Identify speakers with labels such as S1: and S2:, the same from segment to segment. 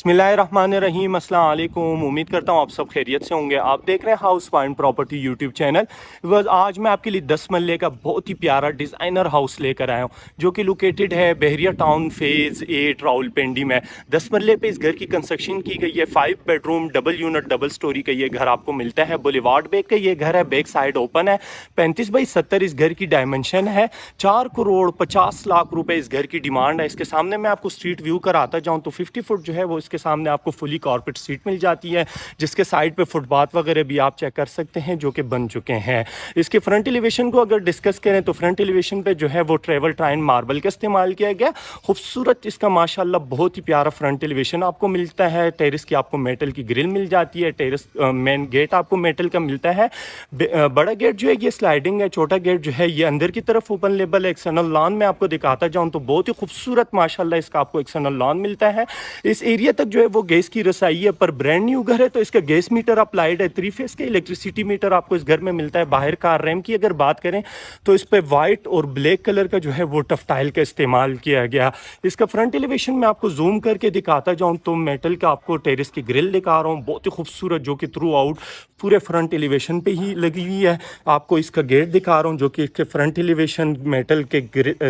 S1: बिस्मिल्लाहिर्रहमानिर्रहीम, अस्सलाम वालेकुम। उम्मीद करता हूँ आप सब खैरियत से होंगे। आप देख रहे हैं house point property YouTube channel. बस आज मैं आपके लिए 10 मरले का बहुत ही प्यारा डिज़ाइनर हाउस लेकर आया हूँ, जो कि लोकेटेड है बहरिया टाउन फेज़ 8 रावलपिंडी में। 10 मरले पे इस घर की कंस्ट्रक्शन की गई है। 5 bedroom double unit double storey का ये घर आपको मिलता है। बुलेवार्ड बेक का ये घर है, बैक साइड ओपन है। 35 बाई 70 इस घर की डायमेंशन है। 4 करोड़ 50 लाख रुपए इस घर की डिमांड है। इसके सामने मैं आपको स्ट्रीट व्यू कराता जाऊँ तो 50 फुट जो है वो इसके सामने आपको फुली कारपेट सीट मिल जाती है, जिसके साइड पे फुटपाथ वगैरह भी आप चेक कर सकते हैं जो कि बन चुके हैं। इसके फ्रंट एलिवेशन को अगर डिस्कस करें तो फ्रंट एलिवेशन पे जो है वो ट्रेवल टाइन मार्बल का इस्तेमाल किया गया। खूबसूरत इसका माशाल्लाह बहुत ही प्यारा फ्रंट एलिवेशन आपको मिलता है। टेरेस की आपको मेटल की ग्रिल मिल जाती है। टेरेस मेन गेट आपको मेटल का मिलता है। बड़ा गेट जो है ये स्लाइडिंग है, छोटा गेट जो है ये अंदर की तरफ ओपन लेबल है। एक्सटर्नल लॉन में आपको दिखाता जाऊँ तो बहुत ही खूबसूरत माशाल्लाह इसका आपको एक्सटर्नल लॉन मिलता है। इस एरिया तक जो है वो गैस की रसाई है, पर ब्रांड न्यू घर है तो इसका गैस मीटर अप्लाइड है। 3 फेस का इलेक्ट्रिसिटी मीटर आपको इस घर में मिलता है। बाहर कार रैम की अगर बात करें तो इस पे वाइट और ब्लैक कलर का जो है वो टफ टाइल का इस्तेमाल किया गया। इसका फ्रंट एलिवेशन में आपको जूम करके दिखाता जाऊं तो मेटल का आपको टेरेस की ग्रिल दिखा रहा हूँ, बहुत ही खूबसूरत, जो कि थ्रू आउट पूरे फ्रंट एलिवेशन पे ही लगी हुई है। आपको इसका गेट दिखा रहा हूँ जो कि इसके फ्रंट एलिवेशन मेटल के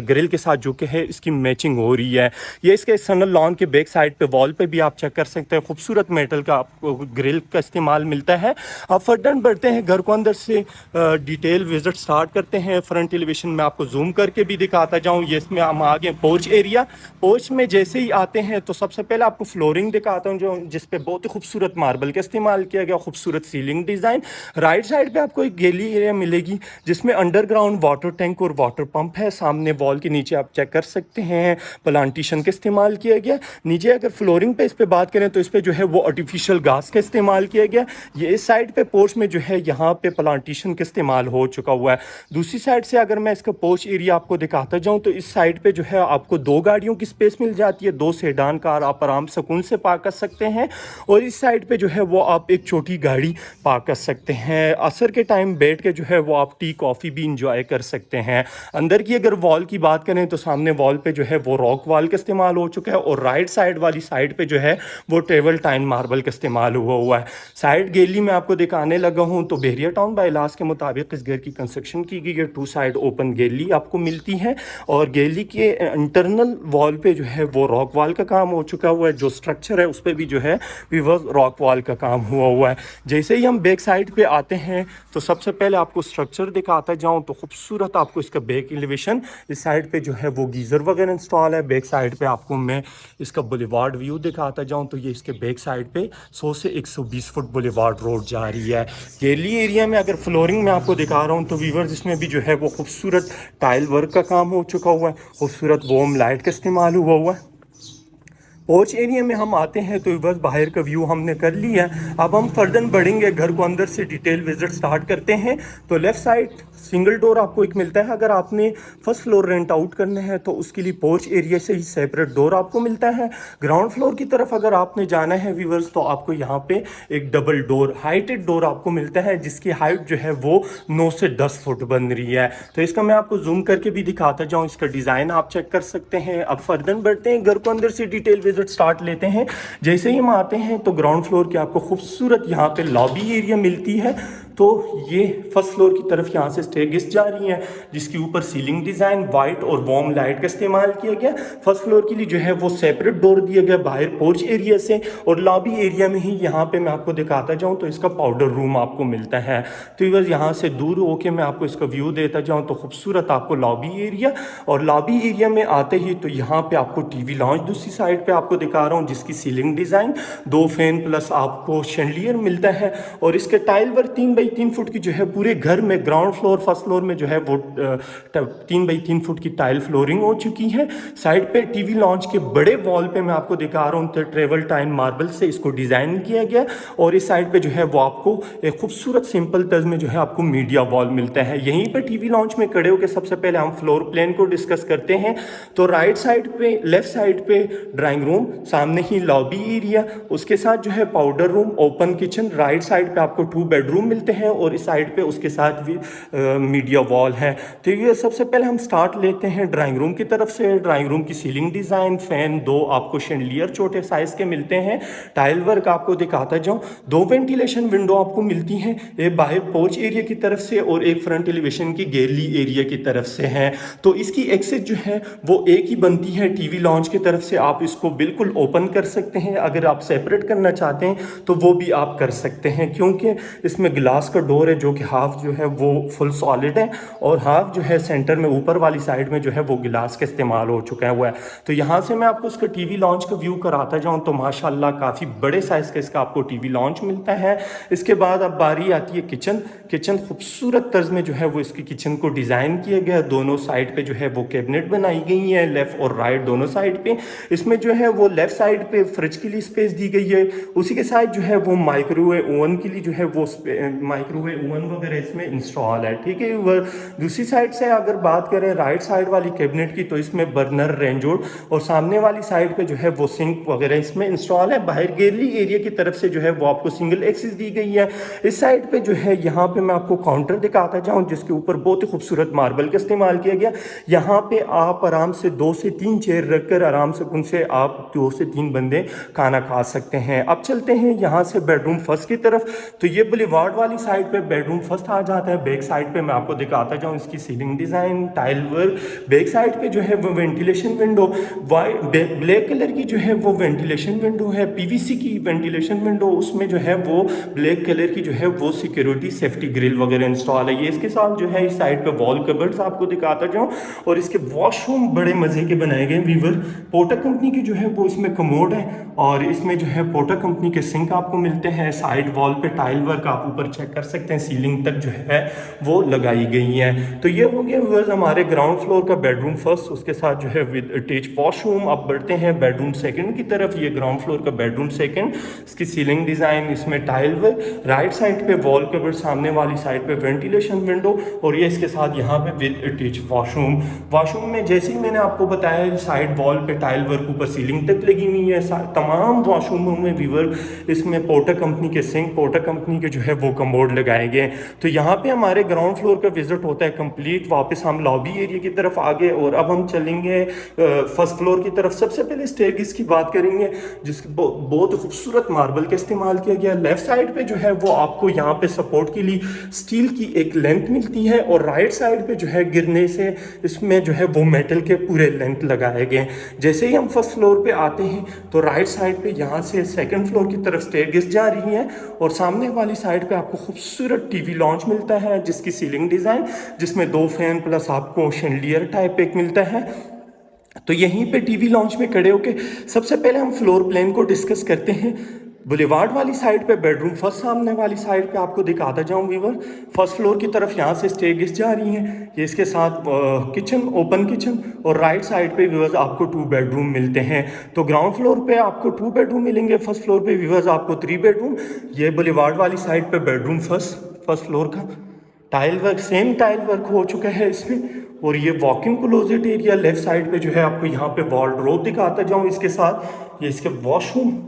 S1: ग्रिल के साथ जो कि है इसकी मैचिंग हो रही है। ये इसके एक्सटर्नल लॉन के बैक साइड पे वॉल पे भी आप चेक कर सकते हैं, खूबसूरत मेटल का आपको ग्रिल का इस्तेमाल मिलता है। अब फर्दर बढ़ते हैं, घर को अंदर से डिटेल विजिट स्टार्ट करते हैं। फ्रंट एलिवेशन में आपको जूम करके भी दिखाता जाऊं। ये इसमें हम आगे पोर्च एरिया, पोर्च में जैसे ही आते हैं तो सबसे पहले आपको फ्लोरिंग दिखाता हूं, जो जिसपे बहुत ही खूबसूरत मार्बल का इस्तेमाल किया गया, खूबसूरत सीलिंग डिज़ाइन। राइट साइड पे आपको एक गैलरी एरिया मिलेगी जिसमें अंडरग्राउंड वाटर टैंक और वाटर पंप है। सामने वॉल के नीचे आप चेक कर सकते हैं प्लांटेशन का इस्तेमाल किया गया। नीचे अगर फ्लोरिंग पे इस पे बात करें तो इस पे जो है वो आर्टिफिशियल घास का इस्तेमाल किया गया। ये इस साइड पे पोर्च में जो है यहाँ पे प्लांटेशन का इस्तेमाल हो चुका हुआ है। दूसरी साइड से अगर मैं इसका पोर्च एरिया आपको दिखाता जाऊँ तो इस साइड पे जो है आपको 2 गाड़ियों की स्पेस मिल जाती है। 2 सेडान कार आप आराम सुकून से पार्क कर सकते हैं, और इस साइड पे जो है वो आप एक छोटी गाड़ी पार्क कर सकते हैं। असर के टाइम बैठ के जो है वो आप टी कॉफ़ी भी इंजॉय कर सकते हैं। अंदर की अगर वॉल की बात करें तो सामने वॉल पे जो है वो रॉक वॉल का इस्तेमाल हो चुका है, और राइट साइड वाली साइड पे जो है वो ट्रेवल टाइन मार्बल का इस्तेमाल हुआ है। साइड गैलरी में आपको दिखाने लगा हूं तो बहरिया टाउन बायलास के मुताबिक इस घर की कंस्ट्रक्शन की गई है। 2 साइड ओपन गैलरी आपको मिलती है, और गैलरी के इंटरनल वॉल पे जो है वो रॉक वॉल का काम हो चुका हुआ है। जो स्ट्रक्चर है उस पर भी जो है विवर्स रॉक वॉल का काम हुआ है। जैसे ही हम बैक साइड पे आते हैं तो सबसे पहले आपको स्ट्रक्चर दिखाता जाऊँ तो खूबसूरत आपको इसका बैक एलिवेशन, इस साइड पे जो है वो गीज़र वगैरह इंस्टॉल है। बैक साइड पे आपको मैं इसका बुलेवार्ड व्यू दिखाता जाऊं तो ये इसके बैक साइड पे 100 से 120 फुट बुलेवार्ड रोड जा रही है। गैलरी एरिया में अगर फ्लोरिंग में आपको दिखा रहा हूं तो व्यूअर्स इसमें भी जो है वो खूबसूरत टाइल वर्क का काम हो चुका हुआ है, खूबसूरत वॉर्म लाइट का इस्तेमाल हुआ है। पोर्च एरिया में हम आते हैं तो बस बाहर का व्यू हमने कर लिया है। अब हम फर्दर बढ़ेंगे, घर को अंदर से डिटेल विजिट स्टार्ट करते हैं। तो लेफ्ट साइड सिंगल डोर आपको एक मिलता है। अगर आपने फर्स्ट फ्लोर रेंट आउट करना है तो उसके लिए पोर्च एरिया से ही सेपरेट डोर आपको मिलता है। ग्राउंड फ्लोर की तरफ अगर आपने जाना है व्यूअर्स तो आपको यहाँ पे एक डबल डोर हाइटेड डोर आपको मिलता है, जिसकी हाइट जो है वो 9 से 10 फुट बन रही है। तो इसका मैं आपको जूम करके भी दिखाता जाऊँ, इसका डिज़ाइन आप चेक कर सकते हैं। अब फर्दर बढ़ते हैं, घर को अंदर से डिटेल स्टार्ट लेते हैं। जैसे ही हम आते हैं तो ग्राउंड फ्लोर की आपको खूबसूरत यहाँ पे लॉबी एरिया मिलती है। तो ये फर्स्ट फ्लोर की तरफ यहाँ से स्टेयरकेस जा रही है, जिसके ऊपर सीलिंग डिज़ाइन वाइट और वार्म लाइट का इस्तेमाल किया गया। फर्स्ट फ्लोर के लिए जो है वो सेपरेट डोर दिया गया बाहर पोर्च एरिया से, और लॉबी एरिया में ही यहाँ पे मैं आपको दिखाता जाऊँ तो इसका पाउडर रूम आपको मिलता है। तो बस यहाँ से दूर होके मैं आपको इसका व्यू देता जाऊँ तो खूबसूरत आपको लॉबी एरिया, और लॉबी एरिया में आते ही तो यहाँ पे आपको टीवी लॉन्च दूसरी साइड पे आपको दिखा रहा हूँ, जिसकी सीलिंग डिज़ाइन 2 फैन प्लस आपको शैंडलियर मिलता है। और इसके टाइल वर्क 3 बाई 3 फुट की जो है पूरे घर में ग्राउंड फ्लोर फर्स्ट फ्लोर में जो है वो 3 बाई 3 फुट की टाइल फ्लोरिंग हो चुकी है। साइड पे टीवी लॉन्च के बड़े वॉल पे मैं आपको दिखा रहा हूँ तो ट्रेवल टाइन मार्बल से इसको डिज़ाइन किया गया, और इस साइड पे जो है वो आपको एक खूबसूरत सिंपल तर्ज में जो है आपको मीडिया वॉल मिलता है। यहीं पर टीवी लॉन्च में खड़े होकर सबसे पहले हम फ्लोर प्लान को डिस्कस करते हैं। तो राइट साइड पे लेफ्ट साइड पे ड्राइंग रूम, सामने ही लॉबी एरिया, उसके साथ जो है powder room, open kitchen. Right side पे आपको 2 बेडरूम मिलते हैं और इस साइड पे उसके साथ भी मीडिया वॉल है। तो ये सबसे पहले हम स्टार्ट लेते हैं ड्राइंग रूम की तरफ से। ड्राइंग रूम की सीलिंग डिज़ाइन, फैन दो आपको शैंडलियर छोटे साइज़ के मिलते हैं। टाइल वर्क आपको दिखाता जाऊँ। दो वेंटिलेशन विंडो आपको मिलती हैं, एक बाहर पोर्च एरिया की तरफ से और एक फ्रंट एलिवेशन की गैलरी एरिया की तरफ से है। तो इसकी एक्सेस जो है वो एक ही बनती है टीवी लॉन्च की तरफ से। आप इसको बिल्कुल ओपन कर सकते हैं, अगर आप सेपरेट करना चाहते हैं तो वो भी आप कर सकते हैं, क्योंकि इसमें ग्लास का डोर है जो कि हाफ जो है वो फुल सॉलिड है और हाफ जो है सेंटर में ऊपर वाली साइड में जो है वो गिलास का इस्तेमाल हो चुका है हुआ है। तो यहाँ से मैं आपको उसका टीवी लॉन्च का व्यू कराता जाऊँ तो माशाल्लाह काफ़ी बड़े साइज़ का इसका आपको टीवी लॉन्च मिलता है। इसके बाद अब बारी आती है किचन। किचन खूबसूरत तर्ज में जो है वो इसकी किचन को डिज़ाइन किया गया है। दोनों साइड पे जो है वो कैबिनेट बनाई गई है, लेफ़्ट और राइट दोनों साइड पे। इसमें जो है वो लेफ़्ट साइड पे फ्रिज के लिए स्पेस दी गई है, उसी के साथ जो है वो माइक्रोवेव ओवन के लिए जो है वो माइक्रोवेव ओवन वगैरह इसमें इंस्टॉल है, ठीक है। वह दूसरी साइड से अगर बात करें राइट साइड वाली कैबिनेट की तो इसमें बर्नर, रेंजोड और सामने वाली साइड पे जो है वो सिंक वगैरह इसमें इंस्टॉल है। बाहर गैलरी एरिया की तरफ से जो है वो आपको सिंगल एक्सिस दी गई है। इस साइड पे जो है यहाँ पे मैं आपको काउंटर दिखाता जाऊँ जिसके ऊपर बहुत ही खूबसूरत मार्बल का इस्तेमाल किया गया। यहाँ पे आप आराम से 2 से 3 चेयर रखकर आराम से उनसे आप 2 से 3 बंदे खाना खा सकते हैं। अब चलते हैं यहाँ से बेडरूम फर्स्ट की तरफ। तो ये बुलेवार्ड वाली साइड पे बेडरूम फर्स्ट आ जाता है। बैक साइड पे मैं आपको दिखाता जाऊँ इसकी ceiling design, tile work. Back side पे जो है वो ventilation window white black colour की जो है वो वेंटिलेशन विंडो है, पीवीसी की वेंटिलेशन विंडो। उसमें जो है वो ब्लैक कलर की जो है वो सिक्योरिटी सेफ्टी ग्रिल वगैरह इंस्टॉल है। ये इसके साथ जो है इस साइड पे वॉल कबर्ड्स आपको दिखाता जाऊँ और इसके वॉशरूम बड़े मज़े के बनाए गए वीवर। पोर्टर कंपनी की जो है वो इसमें कमोड है और इसमें जो है पोर्टर कंपनी के सिंक आपको मिलते हैं। साइड वॉल पे टाइल वर्क आप ऊपर चेक कर सकते हैं, सीलिंग तक जो है वो लगाई गई है। तो ये हो गया व्यूअर्स हमारे ग्राउंड फ्लोर का बेडरूम फर्स्ट, उसके साथ जो है विद अटैच वॉशरूम। अब बढ़ते हैं बेडरूम सेकंड की तरफ। ये ग्राउंड फ्लोर का बेडरूम सेकंड, इसकी सीलिंग डिज़ाइन, इसमें टाइल वर्क, राइट साइड पे वॉल कवर, सामने वाली साइड पे वेंटिलेशन विंडो और ये इसके साथ यहाँ पे विद अटैच वॉशरूम। वॉशरूम में जैसे ही मैंने आपको बताया साइड वॉल पे टाइल वर्क ऊपर सीलिंग तक लगी हुई है। तमाम वॉशरूमों में व्यूअर इसमें पोर्टर कंपनी के सिंक, पोर्टर कंपनी के जो है वो कमोड लगाए गए। तो यहाँ पे हमारे ग्राउंड फ्लोर का विजिट होता है कंप्लीट। वापस हम लॉबी एरिया की तरफ आ गए और अब हम चलेंगे फर्स्ट फ्लोर की तरफ। सबसे पहले स्टेयरकेस की बात करेंगे जिसकी बहुत खूबसूरत मार्बल का इस्तेमाल किया गया। लेफ्ट साइड पे जो है वो आपको यहाँ पे सपोर्ट के लिए स्टील की एक लेंथ मिलती है और राइट साइड पे जो है गिरने से इसमें जो है वो मेटल के पूरे लेंथ लगाए गए। जैसे ही हम फर्स्ट फ्लोर पे आते हैं तो राइट साइड पे यहाँ से सेकंड फ्लोर की तरफ स्टेयरकेस जा रही है और सामने वाली साइड पे आपको खूबसूरत टीवी लॉन्च मिलता है जिसकी सीलिंग डिज़ाइन, जिसमें 2 फैन प्लस आपको शैंडलियर टाइप एक मिलता है। तो यहीं पे टीवी लॉन्च में खड़े होके सबसे पहले हम फ्लोर प्लान को डिस्कस करते हैं। बुलेवार्ड वाली साइड पे बेडरूम फर्स्ट, सामने वाली साइड पे आपको दिखाता जाऊं व्यूअर। फर्स्ट फ्लोर की तरफ यहाँ से स्टेयरकेस जा रही है, ये इसके साथ किचन, ओपन किचन और राइट साइड पे व्यूअर्स आपको 2 बेडरूम मिलते हैं। तो ग्राउंड फ्लोर पे आपको 2 बेडरूम मिलेंगे, फर्स्ट फ्लोर पे व्यूअर्स आपको 3 बेडरूम। ये बुलेवार्ड वाली साइड पे बेडरूम फर्स्ट फ्लोर का tile work, same tile work हो चुका है इसमें। और ये walk in closet area left side पे जो है आपको यहाँ पे वार्डरोब दिखाता जाऊँ इसके साथ। ये इसके वॉशरूम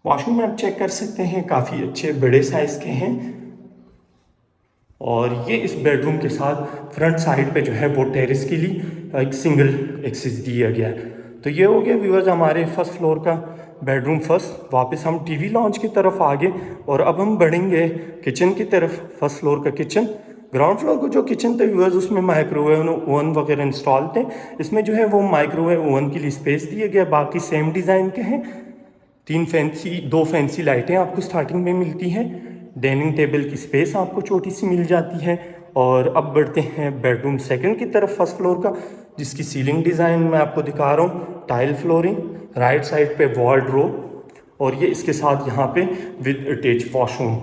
S1: आप चेक कर सकते हैं, काफ़ी अच्छे बड़े साइज़ के हैं। और ये इस बेडरूम के साथ फ्रंट साइड पे जो है वो टेरेस के लिए एक सिंगल एक्सेस दिया गया है। तो ये हो गया व्यूअर्स हमारे फर्स्ट फ्लोर का बेडरूम फर्स्ट। वापस हम टीवी लॉन्च की तरफ आगे और अब हम बढ़ेंगे किचन की तरफ। फर्स्ट फ्लोर का किचन, ग्राउंड फ्लोर को जो किचन थे व्यूअर्स उसमें माइक्रोवेव ओवन वगैरह इंस्टॉल थे। इसमें जो है वो माइक्रोवेव ओवन के लिए स्पेस दिया गया, बाकी सेम डिज़ाइन के हैं। 2 फैंसी लाइटें आपको स्टार्टिंग में मिलती हैं। डाइनिंग टेबल की स्पेस आपको छोटी सी मिल जाती है। और अब बढ़ते हैं बेडरूम सेकंड की तरफ फर्स्ट फ्लोर का, जिसकी सीलिंग डिज़ाइन मैं आपको दिखा रहा हूँ। टाइल फ्लोरिंग, राइट साइड पे वार्डरोब और ये इसके साथ यहाँ पे विद अटैच वॉशरूम।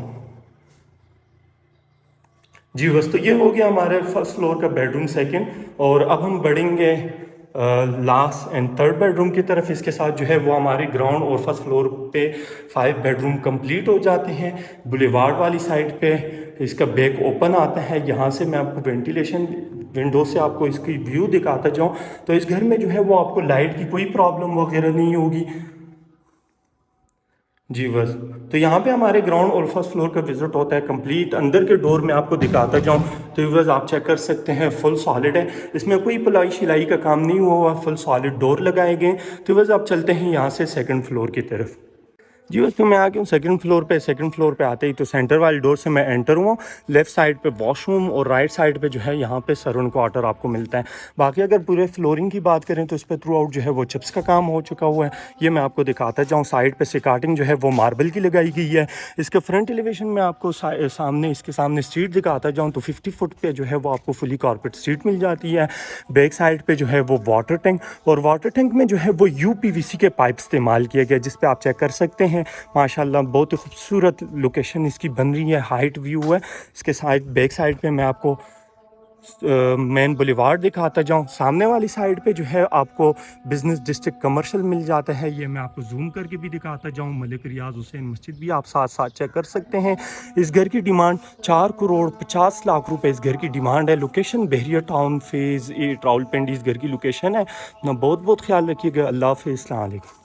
S1: जी बस, तो ये हो गया हमारे फर्स्ट फ्लोर का बेडरूम सेकंड। और अब हम बढ़ेंगे लास्ट एंड थर्ड बेडरूम की तरफ। इसके साथ जो है वो हमारे ग्राउंड और फर्स्ट फ्लोर पे 5 बेडरूम कंप्लीट हो जाते हैं। बुलेवार्ड वाली साइड पे इसका बैक ओपन आता है। यहाँ से मैं आपको वेंटिलेशन विंडो से आपको इसकी व्यू दिखाता जाऊँ तो इस घर में जो है वो आपको लाइट की कोई प्रॉब्लम वगैरह नहीं होगी, जी बस। तो यहाँ पे हमारे ग्राउंड और फर्स्ट फ्लोर का विजिट होता है कंप्लीट। अंदर के डोर में आपको दिखाता जाऊँ तो बस आप चेक कर सकते हैं, फुल सॉलिड है, इसमें कोई पिलाई शिलाई का काम नहीं हुआ हुआ, फुल सॉलिड डोर लगाए गए। तो बस आप चलते हैं यहाँ से सेकंड फ्लोर की तरफ। जी बस, तो मैं आ गया हूँ सेकंड फ्लोर पे। सेकंड फ्लोर पे आते ही तो सेंटर वाले डोर से मैं एंटर हुआ। लेफ्ट साइड पे वॉशरूम और राइट साइड पे जो है यहाँ पे सर्वेंट क्वार्टर आपको मिलता है। बाकी अगर पूरे फ्लोरिंग की बात करें तो इस पर थ्रू आउट जो है वो चिप्स का काम हो चुका हुआ है। ये मैं आपको दिखाता जाऊँ। साइड पे सिकाटिंग जो है वो मार्बल की लगाई गई है। इसके फ्रंट एलिवेशन में आपको सामने, इसके सामने स्ट्रीट दिखाता जाऊँ तो 50 फुट पे जो है वो आपको फुली कारपेट स्ट्रीट मिल जाती है। बैक साइड पे जो है वो वाटर टैंक, और वाटर टैंक में जो है वो UPVC के पाइप इस्तेमाल किए गए, जिस पे आप चेक कर सकते हैं। माशाल्लाह बहुत ही खूबसूरत लोकेशन इसकी बन रही है, हाइट व्यू है। इसके साइड, बैक साइड पे मैं आपको मेन बुलेवार्ड दिखाता जाऊँ। सामने वाली साइड पे जो है आपको बिजनेस डिस्ट्रिक्ट कमर्शियल मिल जाता है। ये मैं आपको जूम करके भी दिखाता जाऊँ। मलिक रियाज हुसैन मस्जिद भी आप साथ साथ चेक कर सकते हैं। इस घर की डिमांड 4 करोड़ 50 लाख रुपए इस घर की डिमांड है। लोकेशन बहरिया टाउन फेज़ 8 रावलपिंडी इस घर की लोकेशन है। ना बहुत बहुत ख्याल रखिएगा। अल्लाह हाफ़िज़, अस्सलाम वालेकुम।